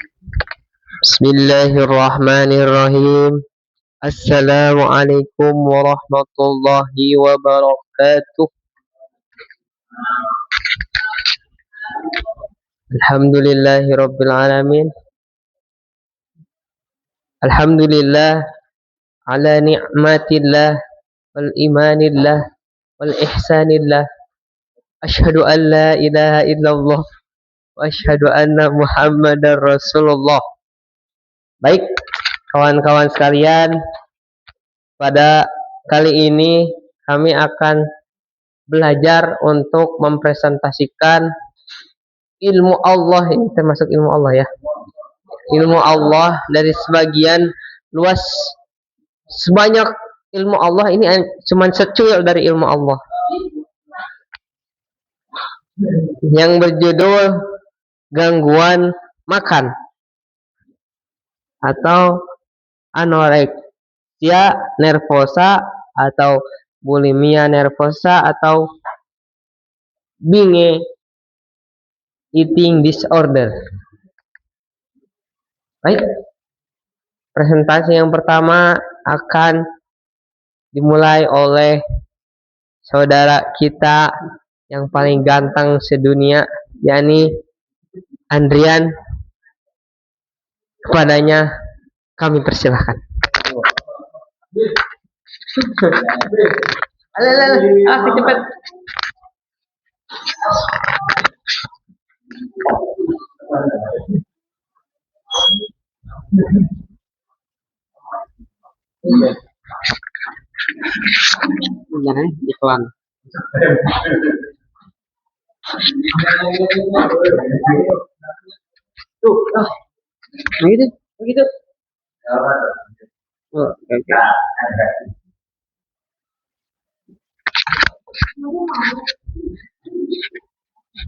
Bismillahirrahmanirrahim. Assalamualaikum warahmatullahi wabarakatuh. Alhamdulillahirabbil alamin. Alhamdulillah ala ni'matillah wal imanillah wal ihsanillah. Asyhadu an la ilaha illallah wa asyhadu anna Muhammadar Rasulullah. Baik, kawan-kawan sekalian, pada kali ini kami akan belajar untuk mempresentasikan ilmu Allah. Ini termasuk ilmu Allah ya. Ilmu Allah dari sebagian luas. Sebanyak ilmu Allah ini cuma secuil dari ilmu Allah, yang berjudul gangguan makan atau anoreksia nervosa atau bulimia nervosa atau binge eating disorder. Baik, presentasi yang pertama akan dimulai oleh saudara kita yang paling ganteng sedunia, yakni Andrian. Kepadanya kami persilahkan. Cepat. Jangan iklan. Begitu. Oke.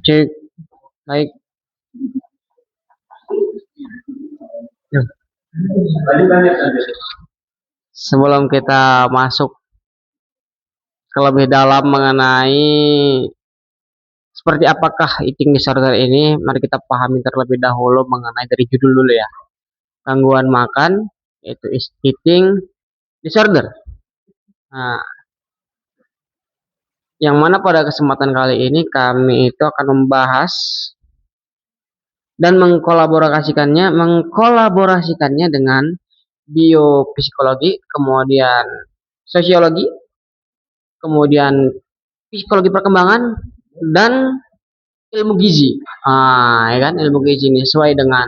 Cek, baik. Sebelum kita masuk ke lebih dalam mengenai seperti apakah eating disorder ini, mari kita pahami terlebih dahulu mengenai dari judul dulu ya. Gangguan makan, yaitu eating disorder. Nah, yang mana pada kesempatan kali ini kami itu akan membahas dan mengkolaborasikannya dengan biopsikologi, kemudian sosiologi, kemudian psikologi perkembangan, dan ilmu gizi. Ya kan, ilmu gizi ini sesuai dengan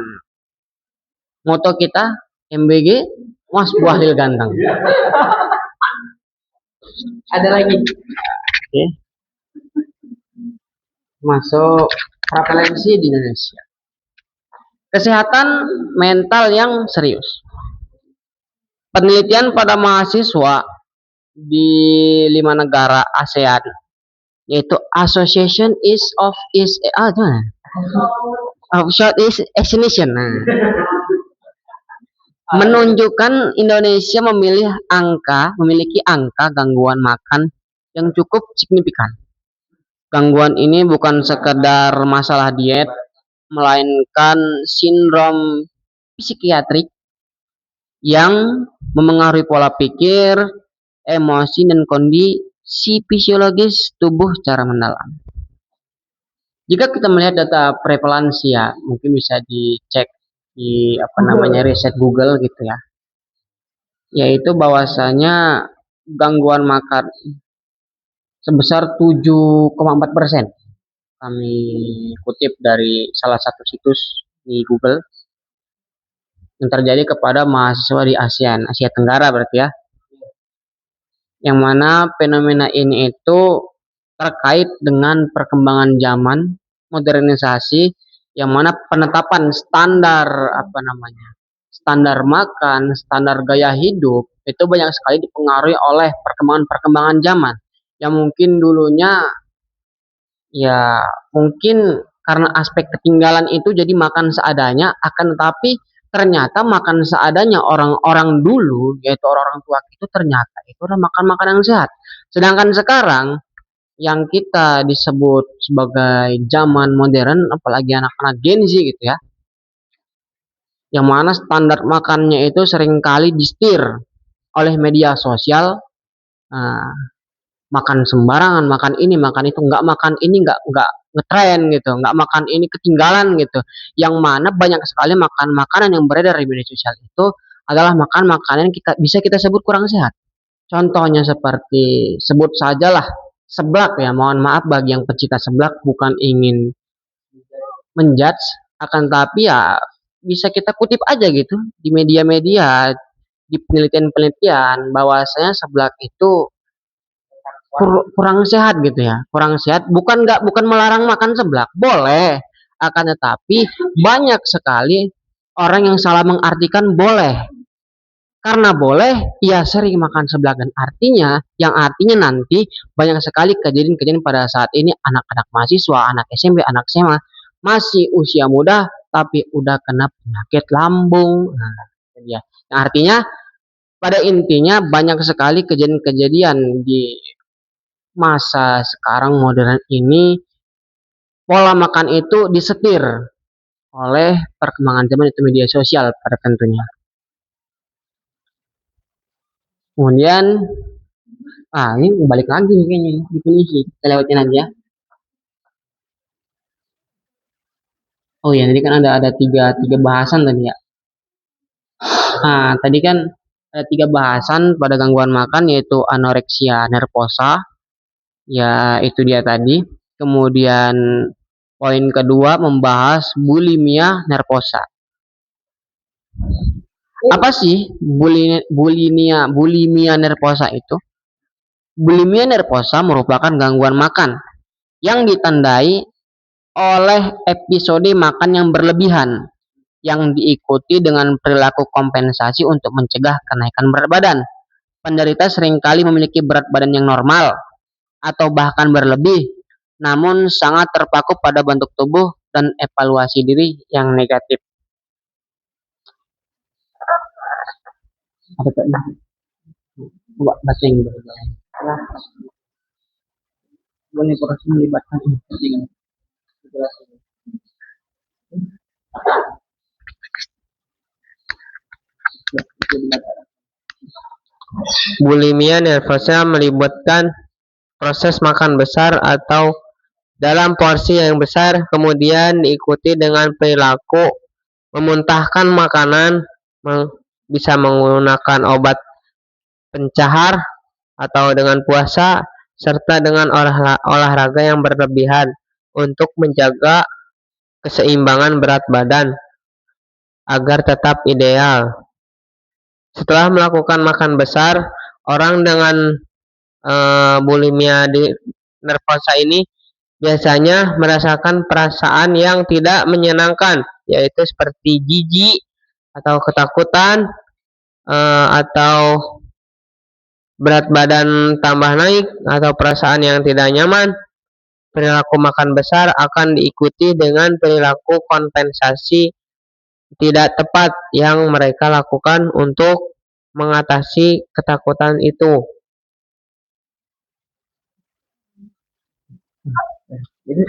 moto kita MBG, Mas Bahlil Ganteng. Ada lagi. Oke. Masuk prevalensi di Indonesia. Kesehatan mental yang serius. Penelitian pada mahasiswa di 5 negara ASEAN, yaitu Association of Southeast Asian Nation, menunjukkan Indonesia memiliki angka gangguan makan yang cukup signifikan. Gangguan ini bukan sekedar masalah diet, melainkan sindrom psikiatrik yang memengaruhi pola pikir, emosi, dan kondisi fisiologis tubuh secara mendalam. Jika kita melihat data prevalensi ya, mungkin bisa dicek di riset Google gitu ya, yaitu bahwasanya gangguan makan sebesar 7,4%. Kami kutip dari salah satu situs di Google, yang terjadi kepada mahasiswa di Asia Tenggara berarti ya, yang mana fenomena ini itu terkait dengan perkembangan zaman, modernisasi, yang mana penetapan standar makan, standar gaya hidup itu banyak sekali dipengaruhi oleh perkembangan zaman, yang mungkin dulunya ya mungkin karena aspek ketinggalan itu jadi makan seadanya, akan tetapi ternyata makan seadanya orang-orang dulu, yaitu orang-orang tua itu, ternyata itu adalah makan makanan yang sehat. Sedangkan sekarang yang kita disebut sebagai zaman modern, apalagi anak-anak Gen Z gitu ya, yang mana standar makannya itu seringkali disetir oleh media sosial. Nah, makan sembarangan, makan ini, makan itu, nggak makan ini nggak ngetren gitu, nggak makan ini ketinggalan gitu. Yang mana banyak sekali makan makanan yang beredar di media sosial itu adalah makan makanan yang kita bisa kita sebut kurang sehat. Contohnya seperti sebut sajalah seblak ya. Mohon maaf bagi yang pecinta seblak, bukan ingin menjudge, akan tapi ya bisa kita kutip aja gitu di media-media, di penelitian-penelitian bahwasanya seblak itu kurang sehat gitu ya, kurang sehat. Bukan melarang makan seblak, boleh, akan tetapi banyak sekali orang yang salah mengartikan boleh. Karena boleh, ia sering makan seblak dan yang artinya nanti banyak sekali kejadian-kejadian pada saat ini anak-anak mahasiswa, anak SMP, anak SMA masih usia muda tapi udah kena penyakit lambung. Nah, ya. Yang artinya pada intinya banyak sekali kejadian-kejadian di masa sekarang modern ini, pola makan itu disetir oleh perkembangan zaman itu media sosial pada tentunya. Kemudian, ini balik lagi nih kayaknya definisi. Kita lewatin aja. Oh ya, tadi kan ada tiga bahasan tadi ya. Nah, tadi kan ada tiga bahasan pada gangguan makan yaitu anoreksia nervosa, ya itu dia tadi. Kemudian poin kedua membahas bulimia nervosa. Apa sih bulimia nervosa itu? Bulimia nervosa merupakan gangguan makan yang ditandai oleh episode makan yang berlebihan yang diikuti dengan perilaku kompensasi untuk mencegah kenaikan berat badan. Penderita seringkali memiliki berat badan yang normal atau bahkan berlebih, namun sangat terpaku pada bentuk tubuh dan evaluasi diri yang negatif. Apa tuh? Coba baca yang berbeda. Boleh proses melibatkan ini. Bulimia nervosa melibatkan proses makan besar atau dalam porsi yang besar, kemudian diikuti dengan perilaku memuntahkan makanan, bisa menggunakan obat pencahar atau dengan puasa, serta dengan olahraga yang berlebihan untuk menjaga keseimbangan berat badan agar tetap ideal. Setelah melakukan makan besar, orang dengan bulimia nervosa ini biasanya merasakan perasaan yang tidak menyenangkan, yaitu seperti jijik atau ketakutan, atau berat badan tambah naik, atau perasaan yang tidak nyaman. Perilaku makan besar akan diikuti dengan perilaku kompensasi tidak tepat yang mereka lakukan untuk mengatasi ketakutan itu. Jadi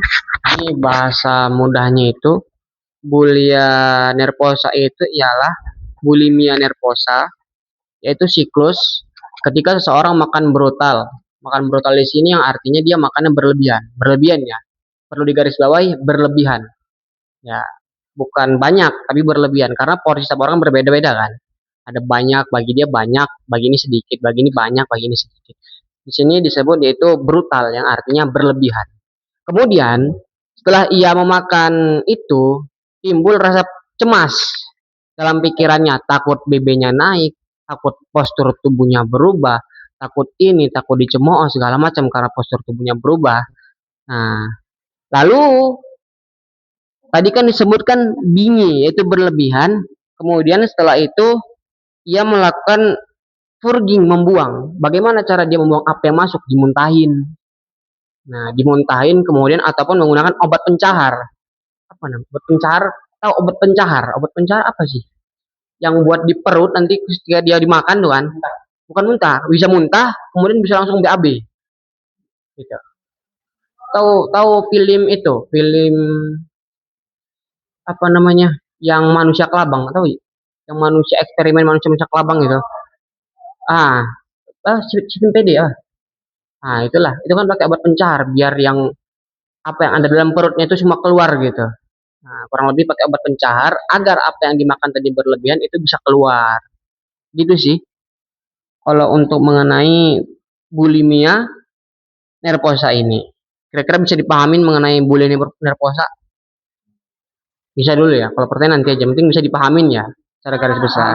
ini bahasa mudahnya itu bulimia nervosa itu ialah bulimia nervosa, yaitu siklus ketika seseorang makan brutal. Makan brutal di sini yang artinya dia makannya berlebihan ya. Perlu digarisbawahi berlebihan. Ya, bukan banyak tapi berlebihan karena porsi setiap orang berbeda-beda kan. Ada banyak, bagi dia banyak, bagi ini sedikit, bagi ini banyak, bagi ini sedikit. Di sini disebut yaitu brutal yang artinya berlebihan. Kemudian setelah ia memakan itu timbul rasa cemas dalam pikirannya, takut BB-nya naik, takut postur tubuhnya berubah, takut ini, takut dicemooh segala macam karena postur tubuhnya berubah. Nah, lalu tadi kan disebutkan bingi yaitu berlebihan, kemudian setelah itu ia melakukan purging, membuang. Bagaimana cara dia membuang apa yang masuk? Dimuntahin. Nah, dimuntahin kemudian ataupun menggunakan obat pencahar. Apa namanya? Obat pencahar? Tahu obat pencahar? Obat pencahar apa sih? Yang buat di perut nanti ketika dia dimakan tuh kan. Bukan muntah, bisa muntah, kemudian bisa langsung BAB. Gitu. Tahu film itu, film apa namanya? Yang manusia kelabang, tahu? yang manusia eksperimen manusia kelabang gitu. Ah, sistem PD ah. Nah, itulah. Itu kan pakai obat pencar biar yang apa yang ada dalam perutnya itu semua keluar gitu. Nah, kurang lebih pakai obat pencar agar apa yang dimakan tadi berlebihan itu bisa keluar. Gitu sih. Kalau untuk mengenai bulimia nervosa ini. Kira-kira bisa dipahamin mengenai bulimia nervosa? Bisa dulu ya. Kalau pertanyaan nanti aja. Penting bisa dipahamin ya. Secara garis besar.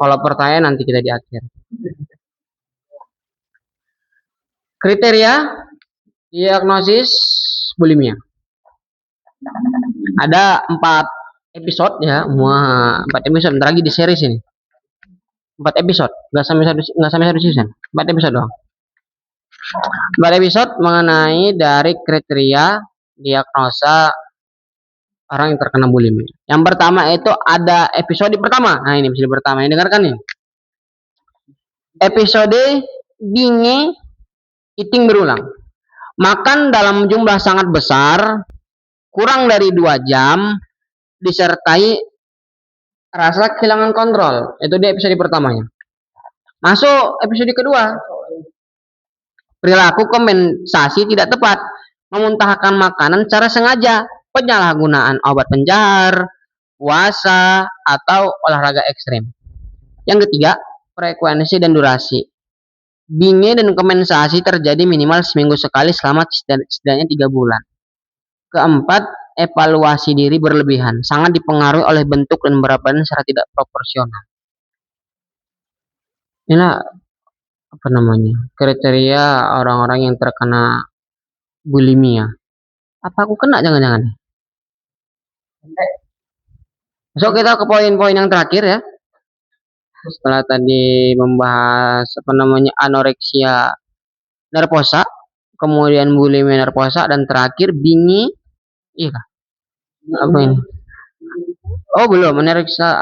Kalau pertanyaan nanti kita di akhir. Kriteria diagnosis bulimia. Ada 4 episode ya. Wah, 4 episode. Bentar lagi di series ini. 4 episode. Nggak sampai satu season. 4 episode doang. 4 episode mengenai dari kriteria diagnosa orang yang terkena bulimia. Yang pertama itu ada episode pertama. Nah, ini episode pertama. Ini dengarkan nih. Episode binge eating berulang. Makan dalam jumlah sangat besar, kurang dari 2 jam, disertai rasa kehilangan kontrol. Itu dia episode pertamanya. Masuk episode kedua. Perilaku kompensasi tidak tepat. Memuntahkan makanan secara sengaja. Penyalahgunaan obat penjahat, puasa, atau olahraga ekstrim. Yang ketiga, frekuensi dan durasi. Binge dan kompensasi terjadi minimal seminggu sekali selama setidaknya 3 bulan. Keempat, evaluasi diri berlebihan. Sangat dipengaruhi oleh bentuk dan berat badan secara tidak proporsional. Inilah apa namanya kriteria orang-orang yang terkena bulimia. Apa aku kena jangan-jangan? So kita ke poin-poin yang terakhir ya. Setelah tadi membahas apa namanya anoreksia nervosa, kemudian bulimia nervosa, dan terakhir bingi, iya apa ini? Oh belum, anoreksia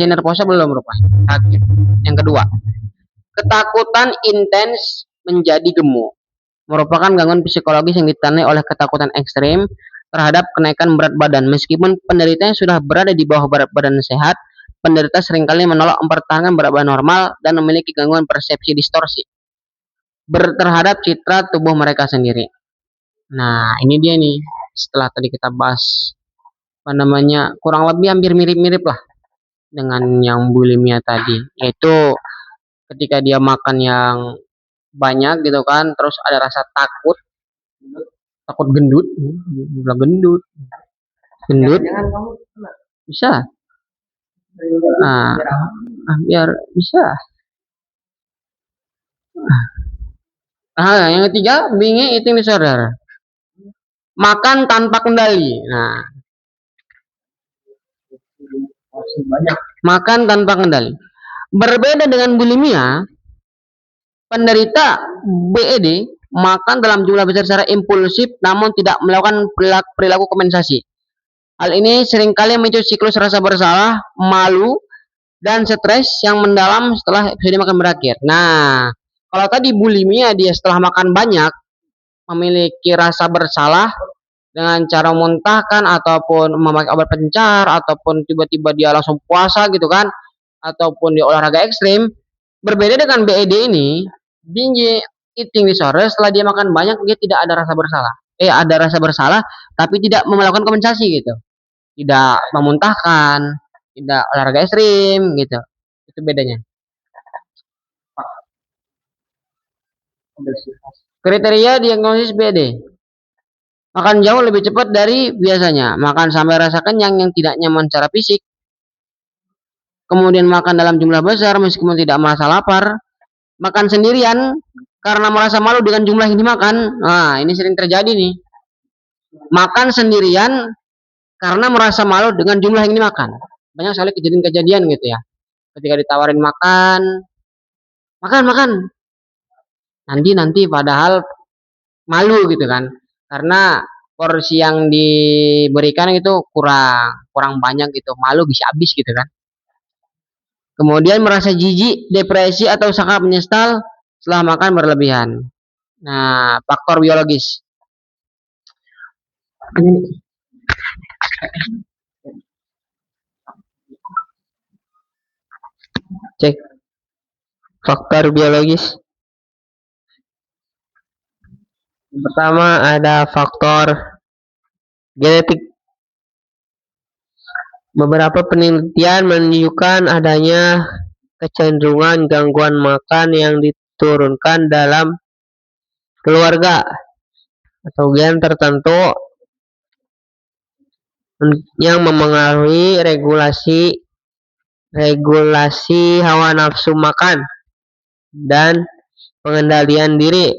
nervosa belum rupanya. Terakhir. Yang kedua, ketakutan intens menjadi gemuk merupakan gangguan psikologis yang ditandai oleh ketakutan ekstrim terhadap kenaikan berat badan. Meskipun penderitanya sudah berada di bawah berat badan sehat, penderita seringkali menolak mempertahankan berat badan normal dan memiliki gangguan persepsi distorsi terhadap citra tubuh mereka sendiri. Nah, ini dia nih. Setelah tadi kita bahas apa namanya, kurang lebih hampir mirip-mirip lah dengan yang bulimia tadi. Yaitu ketika dia makan yang banyak gitu kan, terus ada rasa takut, takut gendut, gendut, gendut, bisa. Nah, biar bisa. Yang ketiga, binge eating disorder. Makan tanpa kendali. Nah, makan tanpa kendali. Berbeda dengan bulimia, penderita BED makan dalam jumlah besar secara impulsif namun tidak melakukan perilaku kompensasi. Hal ini seringkali memicu siklus rasa bersalah, malu, dan stres yang mendalam setelah episode makan berakhir. Nah, kalau tadi bulimia dia setelah makan banyak memiliki rasa bersalah dengan cara memuntahkan ataupun memakai obat pencar ataupun tiba-tiba dia langsung puasa gitu kan, ataupun dia olahraga ekstrim. Berbeda dengan BED ini, binge eating disorder setelah dia makan banyak dia tidak ada rasa bersalah. Ada rasa bersalah tapi tidak melakukan kompensasi gitu. Tidak memuntahkan, tidak olahraga ekstrim gitu. Itu bedanya. Kriteria diagnosis BED. Makan jauh lebih cepat dari biasanya. Makan sampai rasa kenyang yang tidak nyaman secara fisik. Kemudian makan dalam jumlah besar meskipun tidak merasa lapar. Makan sendirian karena merasa malu dengan jumlah yang dimakan. Nah, ini sering terjadi nih. Makan sendirian karena merasa malu dengan jumlah yang dimakan. Banyak sekali kejadian-kejadian gitu ya. Ketika ditawarin makan, makan. Nanti padahal malu gitu kan. Karena porsi yang diberikan itu kurang banyak gitu. Malu bisa habis gitu kan. Kemudian merasa jijik, depresi, atau sangat menyesal setelah makan berlebihan. Nah, faktor biologis. faktor biologis. Pertama ada faktor genetik. Beberapa penelitian menunjukkan adanya kecenderungan gangguan makan yang diturunkan dalam keluarga atau gen tertentu yang memengaruhi regulasi hawa nafsu makan dan pengendalian diri.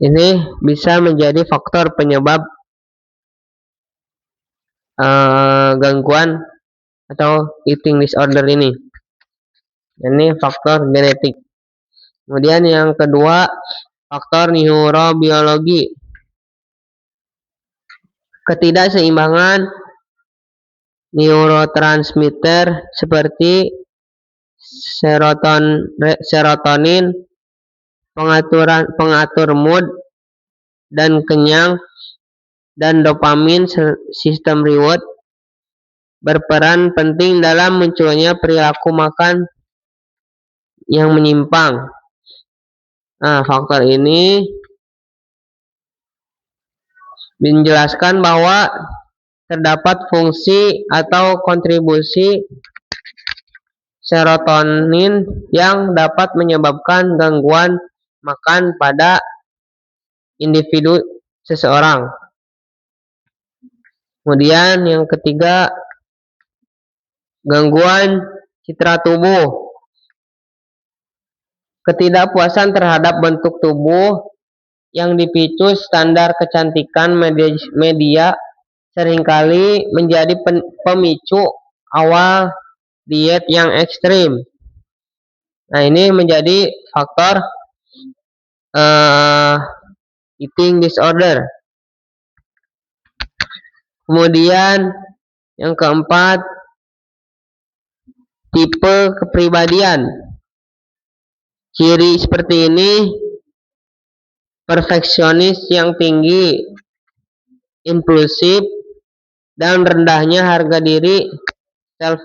Ini bisa menjadi faktor penyebab gangguan atau eating disorder ini. Ini faktor genetik. Kemudian yang kedua, faktor neurobiologi. Ketidakseimbangan neurotransmitter seperti serotonin, pengatur mood dan kenyang, dan dopamin sistem reward berperan penting dalam munculnya perilaku makan yang menyimpang. Nah, faktor ini menjelaskan bahwa terdapat fungsi atau kontribusi serotonin yang dapat menyebabkan gangguan makan pada individu seseorang. Kemudian yang ketiga, gangguan citra tubuh. Ketidakpuasan terhadap bentuk tubuh yang dipicu standar kecantikan media seringkali menjadi pemicu awal diet yang ekstrim. Nah, ini menjadi faktor eating disorder. Kemudian yang keempat, tipe kepribadian. Ciri seperti ini: perfeksionis yang tinggi, impulsif, dan rendahnya harga diri, self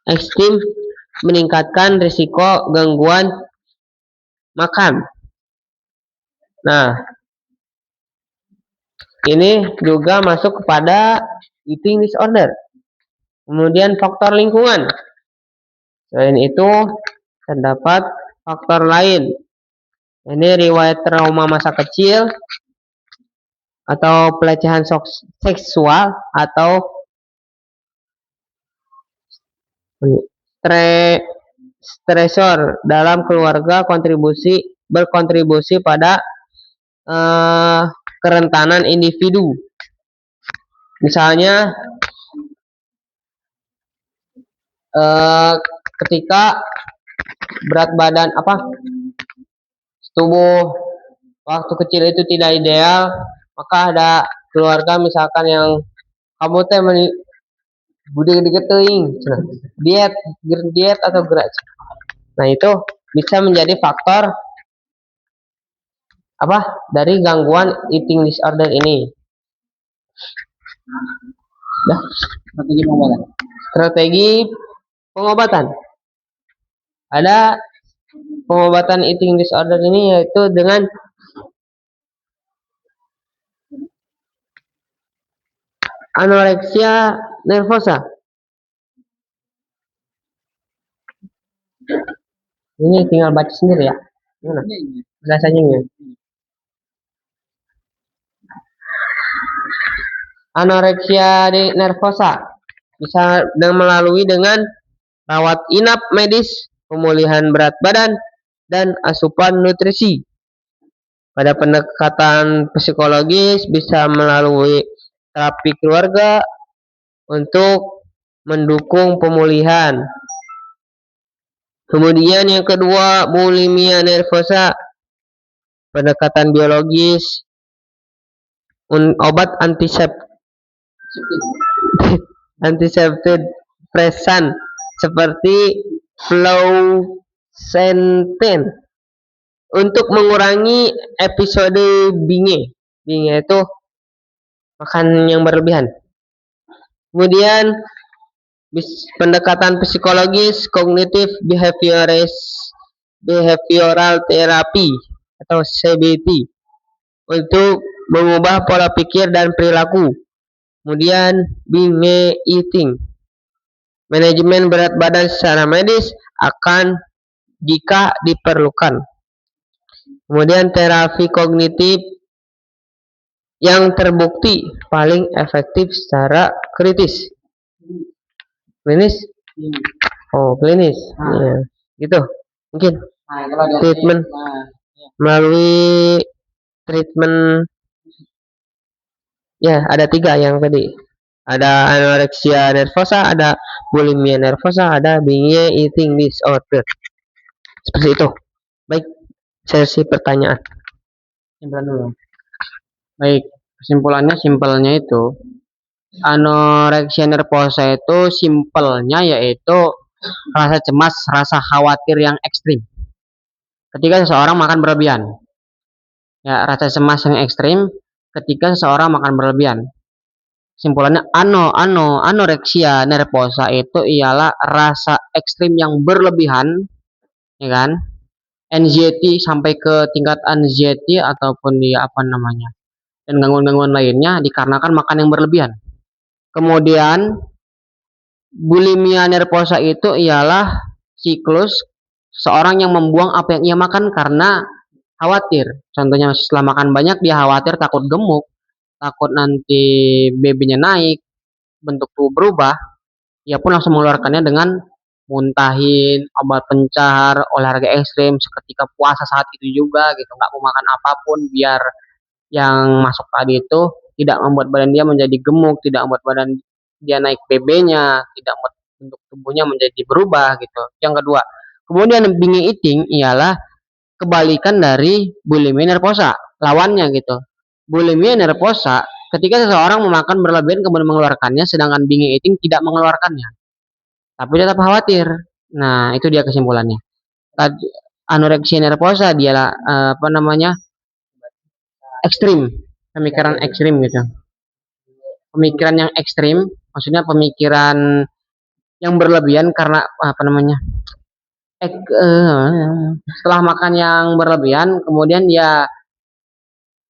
esteem, meningkatkan risiko gangguan makan. Nah, ini juga masuk kepada eating disorder. Kemudian faktor lingkungan. Selain itu, terdapat faktor lain. Ini riwayat trauma masa kecil atau pelecehan seksual atau stresor dalam keluarga berkontribusi pada kerentanan individu. Misalnya ketika berat badan tubuh waktu kecil itu tidak ideal, maka ada keluarga misalkan yang kamu teh budi diketing diet atau gerak. Nah, itu bisa menjadi faktor dari gangguan eating disorder ini. Strategi pengobatan. Ada pengobatan eating disorder ini yaitu dengan anoreksia nervosa. Ini tinggal baca sendiri ya. Gimana? Bahasanya gimana? Anoreksia nervosa bisa melalui dengan rawat inap medis, pemulihan berat badan, dan asupan nutrisi. Pada pendekatan psikologis bisa melalui terapi keluarga untuk mendukung pemulihan. Kemudian yang kedua, bulimia nervosa. Pendekatan biologis, obat antidepresan seperti fluoxetine untuk mengurangi episode binge. Binge itu makan yang berlebihan. Kemudian Pendekatan psikologis, kognitif, behavioral therapy atau CBT untuk mengubah pola pikir dan perilaku. Kemudian binge eating, manajemen berat badan secara medis akan jika diperlukan. Kemudian terapi kognitif yang terbukti paling efektif secara kritis. Klinis? Oh, klinis. Ya, gitu. Mungkin treatment melalui treatment ya ada 3 yang tadi. Ada anorexia nervosa, ada bulimia nervosa, ada binge eating disorder. Seperti itu. Baik, sesi pertanyaan. Simpulan dulu. Baik, kesimpulannya simpelnya itu anoreksia nervosa itu simpelnya yaitu rasa cemas, rasa khawatir yang ekstrim. Ketika seseorang makan berlebihan. Ya, rasa cemas yang ekstrim ketika seseorang makan berlebihan. Simpulannya anoreksia nervosa itu ialah rasa ekstrim yang berlebihan, ya kan? Anxiety sampai ke tingkat anxiety ataupun dan gangguan-gangguan lainnya dikarenakan makan yang berlebihan. Kemudian bulimia nervosa itu ialah siklus seorang yang membuang apa yang ia makan karena khawatir. Contohnya setelah makan banyak dia khawatir takut gemuk, takut nanti BB-nya naik, bentuk tubuh berubah, ia pun langsung mengeluarkannya dengan muntahin, obat pencar, olahraga ekstrim, seketika puasa saat itu juga gitu, nggak mau makan apapun biar yang masuk tadi itu tidak membuat badan dia menjadi gemuk, tidak membuat badan dia naik BB-nya, tidak membuat bentuk tubuhnya menjadi berubah gitu. Yang kedua, kemudian binge eating ialah kebalikan dari bulimia nervosa, lawannya gitu. Bulimia nervosa ketika seseorang memakan berlebihan kemudian mengeluarkannya, sedangkan binge eating tidak mengeluarkannya, tapi tetap khawatir. Nah, itu dia kesimpulannya. Tadi anoreksia nervosa dia ekstrim, pemikiran ekstrim gitu. Pemikiran yang ekstrim, maksudnya pemikiran yang berlebihan karena setelah makan yang berlebihan, kemudian dia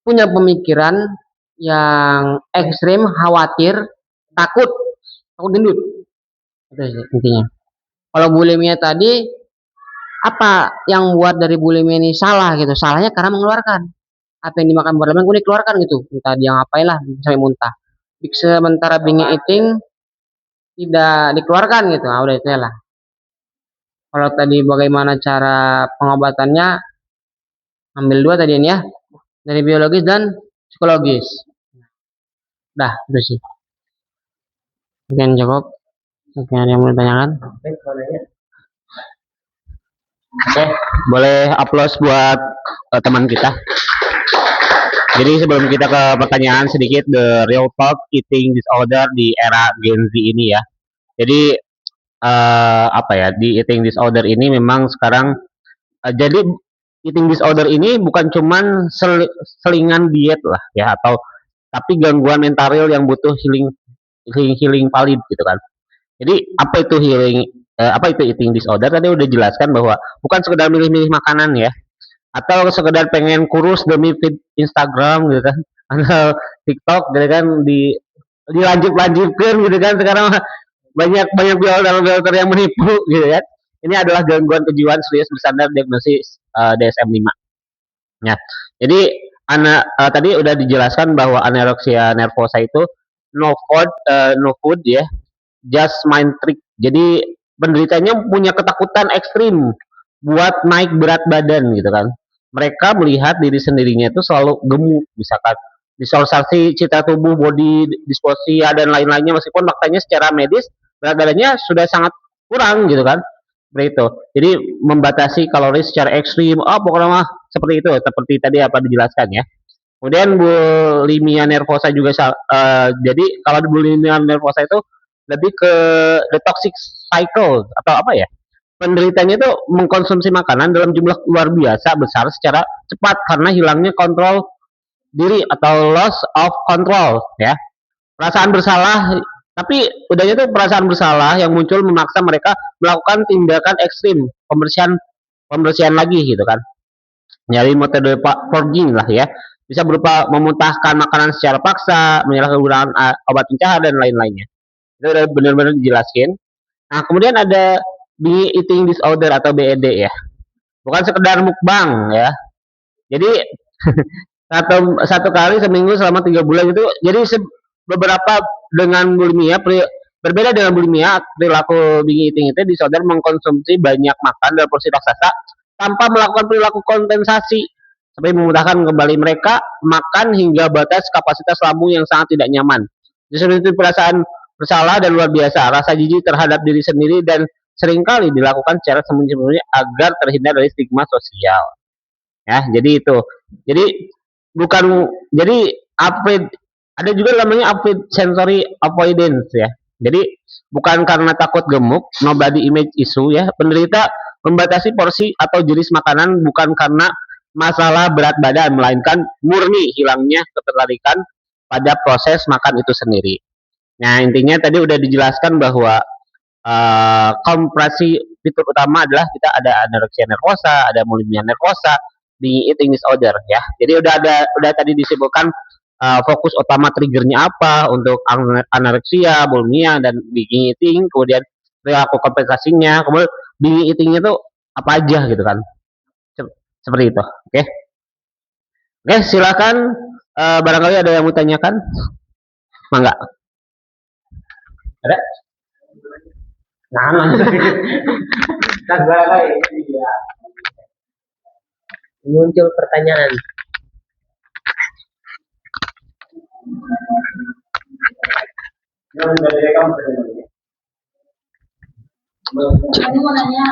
punya pemikiran yang ekstrim, khawatir, takut gendut. Itu sih intinya. Kalau bulimia tadi, apa yang buat dari bulimia ini salah gitu? Salahnya karena mengeluarkan apa yang dimakan berlebihan, kemudian dikeluarkan gitu. Entah dia ngapain lah sampai muntah. Sementara binge eating tidak dikeluarkan gitu. Nah, udah itu ya lah. Kalau tadi bagaimana cara pengobatannya, ambil 2 tadi ini ya, dari biologis dan psikologis. Dah, itu sih. Mungkin cukup. Mungkin ada yang mau ditanyakan? Oke, boleh applause buat teman kita. Jadi sebelum kita ke pertanyaan sedikit, the real talk eating disorder di era Gen Z ini ya. Jadi di eating disorder ini memang sekarang jadi eating disorder ini bukan cuman selingan diet lah ya, atau tapi gangguan mental yang butuh healing valid gitu kan. Jadi apa itu eating disorder? Tadi udah jelaskan bahwa bukan sekedar milih-milih makanan ya, atau sekedar pengen kurus demi feed Instagram gitu kan, atau TikTok gitu kan, dilanjutkan gitu kan. Sekarang banyak filter yang menipu gitu kan. Ini adalah gangguan kejiwaan serius bersandar diagnosis DSM-5 ya. Jadi tadi udah dijelaskan bahwa anoreksia nervosa itu no food ya, just mind trick. Jadi penderitanya punya ketakutan ekstrim buat naik berat badan gitu kan. Mereka melihat diri sendirinya itu selalu gemuk, misalkan visualisasi citra tubuh, body dysmorphia dan lain-lainnya, meskipun faktanya secara medis berat badannya sudah sangat kurang gitu kan. Seperti itu. Jadi membatasi kalori secara ekstrim. Oh, pokoknya mah seperti itu, seperti tadi apa dijelaskan ya. Kemudian bulimia nervosa juga jadi kalau bulimia nervosa itu lebih ke the toxic cycle atau apa ya? Penderitanya itu mengkonsumsi makanan dalam jumlah luar biasa besar secara cepat karena hilangnya kontrol diri atau loss of control ya. Perasaan bersalah Tapi udahnya tuh perasaan bersalah yang muncul memaksa mereka melakukan tindakan ekstrim, pembersihan pembersihan lagi gitu kan. Nyari metode forging lah ya. Bisa berupa memuntahkan makanan secara paksa, menyalahgunakan obat pencahar dan lain-lainnya. Itu udah benar-benar dijelaskan. Nah, kemudian ada binge eating disorder atau BED ya. Bukan sekedar mukbang ya. Jadi satu kali seminggu selama 3 bulan itu, jadi beberapa dengan bulimia berbeda dengan bulimia, perilaku binge eating itu disorder mengkonsumsi banyak makan dalam porsi raksasa tanpa melakukan perilaku kompensasi seperti memudahkan kembali mereka makan hingga batas kapasitas lambung yang sangat tidak nyaman. Justru itu perasaan bersalah dan luar biasa, rasa jijik terhadap diri sendiri dan seringkali dilakukan secara sembunyi-sembunyi agar terhindar dari stigma sosial. Ya, jadi itu. Jadi bukan jadi ada juga namanya upgrade sensory avoidance ya. Jadi bukan karena takut gemuk, no body image issue ya. Penderita membatasi porsi atau jenis makanan bukan karena masalah berat badan, melainkan murni hilangnya ketertarikan pada proses makan itu sendiri. Nah, intinya tadi udah dijelaskan bahwa kompresi fitur utama adalah kita ada anoreksia nervosa, ada bulimia nervosa, di eating disorder ya. Jadi udah tadi disebutkan fokus utama triggernya apa untuk anoreksia, bulimia dan binge eating, kemudian perilaku kompensasinya, kemudian binge eatingnya tuh apa aja gitu kan. Seperti itu. Oke. Oke, silakan barangkali ada yang mau tanyakan. Mangga. Ada? Nah, Muncul pertanyaan. Kamu mau nanya